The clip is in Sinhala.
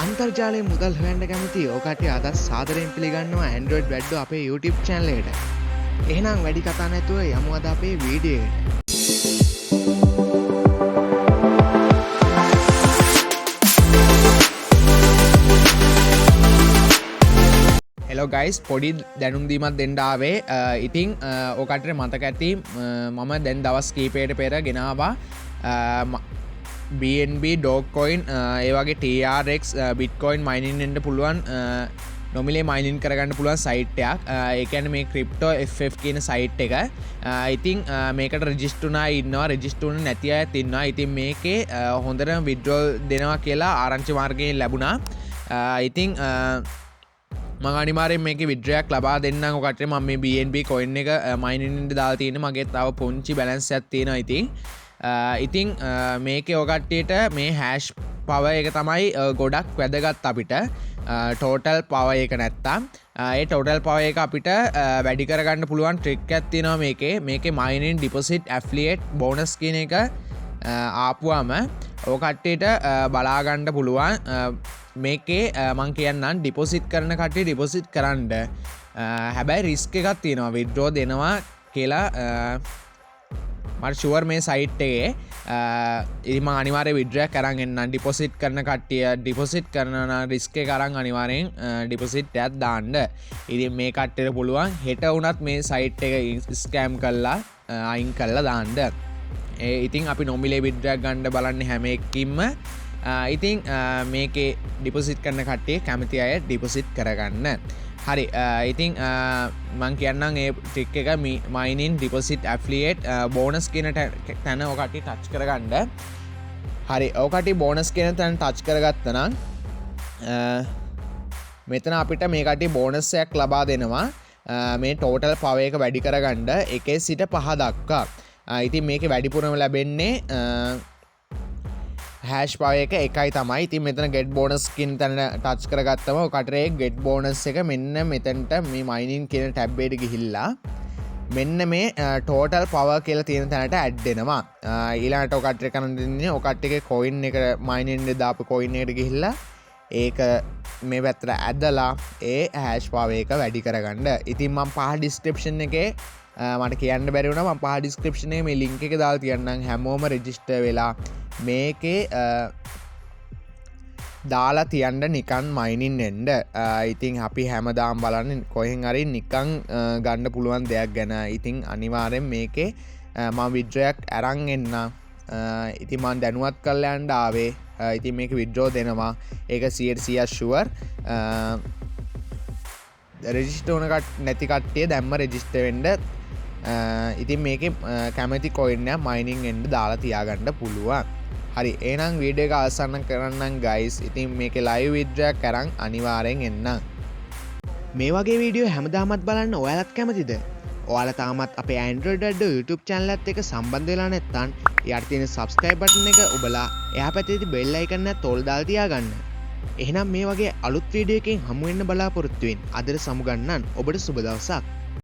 අන්තර්ජාලයේ මුදල් හොයන්න කැමති ඔකට අද සාදරයෙන් පිළිගන්නවා Android Waddo අපේ YouTube channel එකට. එහෙනම් වැඩි කතා නැතුව යමු අද අපේ වීඩියෝ එකට. Hello guys, පොඩි දැනුම් දීමක් දෙන්න ආවේ. ඉතින් ඔකට මතක ඇති මම දැන් දවස් කීපයකට පෙර ගෙනාවා BNB Dogecoin ඒ වගේ TRX Bitcoin mining වෙන්න පුළුවන් නොමිලේ mining කරගන්න පුළුවන් site එකක්. ඒ කියන්නේ මේ crypto FF කියන site එක. ඉතින් මේකට register වුණා ඉන්නවා, register වුණ නැති අයත් ඉන්නවා. ඉතින් මේකේ හොඳටම withdrawal දෙනවා කියලා ආරංචි මාර්ගයෙන් ලැබුණා. ඉතින් මම අනිවාර්යෙන් මේකේ withdrawal එකක් ලබා දෙන්නම් ඔකට. මම මේ BNB coin එක mining වෙන්න දාලා තියෙන්නේ. මගේ තව පුංචි balance එකක් තියෙනවා. ඉතින් මේකේ ඔකට්ටියට මේ hash power එක තමයි ගොඩක් වැදගත් අපිට. total power එක නැත්තම් ඒ total power එක අපිට වැඩි කරගන්න පුළුවන් trick එකක් තියෙනවා මේකේ. මේකේ mining deposit affiliate bonus කියන එක ආපුවම ඔකට්ටියට බලා ගන්න පුළුවන්. මේකේ මං කියන්නම් deposit කරන කට්ටිය deposit කරන්න. හැබැයි risk එකක් තියෙනවා withdraw දෙනවා කියලා මට ෂුවර් මේ සයිට් එකේ. ඉතින් මම අනිවාර්යෙන් withdraw කරන් එන්නම්. ඩිපොසිට් කරන කට්ටිය ඩිපොසිට් කරන රිස්ක් එක අරන් අනිවාර්යෙන් ඩිපොසිට් එකක් දාන්න. ඉතින් මේ කට්ටියට පුළුවන් හෙට වුණත් මේ සයිට් එක ස්කෑම් කරලා අයින් කරලා දාන්න. ඉතින් අපි නොමිලේ withdraw ගන්න බලන්නේ හැම එකකින්ම. ඉතින් මේකේ ඩිපොසිට් කරන කට්ටිය කැමති අය ඩිපොසිට් කරගන්න. හරි. ඉතින් මං කියන්නම් ඒ ට්‍රික් එක mining deposit affiliate bonus කියන තැන ඔකට ටච් කරගන්න. හරි. ඔකට bonus කියන තැන ටච් කරගත්තා නම් මෙතන අපිට මේ කට්ටිය bonus එකක් ලබා දෙනවා. මේ total power එක වැඩි කරගන්න 1 සිට 5 දක්වා. ඉතින් මේකේ වැඩිපුරම ලැබෙන්නේ hash power එක එකයි තමයි. ඉතින් මෙතන get bonus කියන තැන ටච් කරගත්තම ඔකට get bonus එක මෙන්න මෙතනට මේ mining කියන tab එකට ගිහිල්ලා මෙන්න මේ total power කියලා තියෙන තැනට add වෙනවා. ඊළඟට ඔකට කරන්න දෙන්නේ ඔකට එකේ coin එක mining එක දාපු coin එකට ගිහිල්ලා ඒක මේ පැත්තට ඇදලා ඒ hash power එක වැඩි කරගන්න. ඉතින් මම පහ description එකේ මට කියන්න බැරි වුණා. මම පහ description එකේ මේ link එක දාලා තියන්නම්. හැමෝම register වෙලා මේකේ දාලා තියන්න නිකන් mining වෙන්න. ඉතින් අපි හැමදාම බලන්නේ කොහෙන් හරි නිකන් ගන්න පුළුවන් දෙයක් ගැන. ඉතින් අනිවාර්යෙන් මේකේ මම withdraw එකක් අරන් එන්න. ඉතින් මම දැනුවත් කරලා යන්න ආවේ. ඉතින් මේක withdraw දෙනවා. ඒක 100% sure. register වුණ නැති කට්ටිය දැම්ම register වෙන්න. ඉතින් මේකේ කැමති coin එක mining වෙන්න දාලා තියාගන්න පුළුවන්. හරි. එහෙනම් වීඩියෝ එක අවසන් කරන්නම් guys. ඉතින් මේකේ live withdraw කරන් අනිවාර්යෙන් එන්න. මේ වගේ වීඩියෝ හැමදාමත් බලන්න ඔයාලත් කැමතිද? ඔයාලා තාමත් අපේ Android Waddo YouTube channel එකත් එක්ක සම්බන්ධ වෙලා නැත්නම් යට තියෙන subscribe button එක ඔබලා එහා පැත්තේ තියෙන bell icon එක තෝල් දාලා තියාගන්න. එහෙනම් මේ වගේ අලුත් වීඩියෝ එකකින් හමු වෙන්න බලාපොරොත්තු වෙන්න. අදට සමු ගන්නන් ඔබට සුබ දවසක්.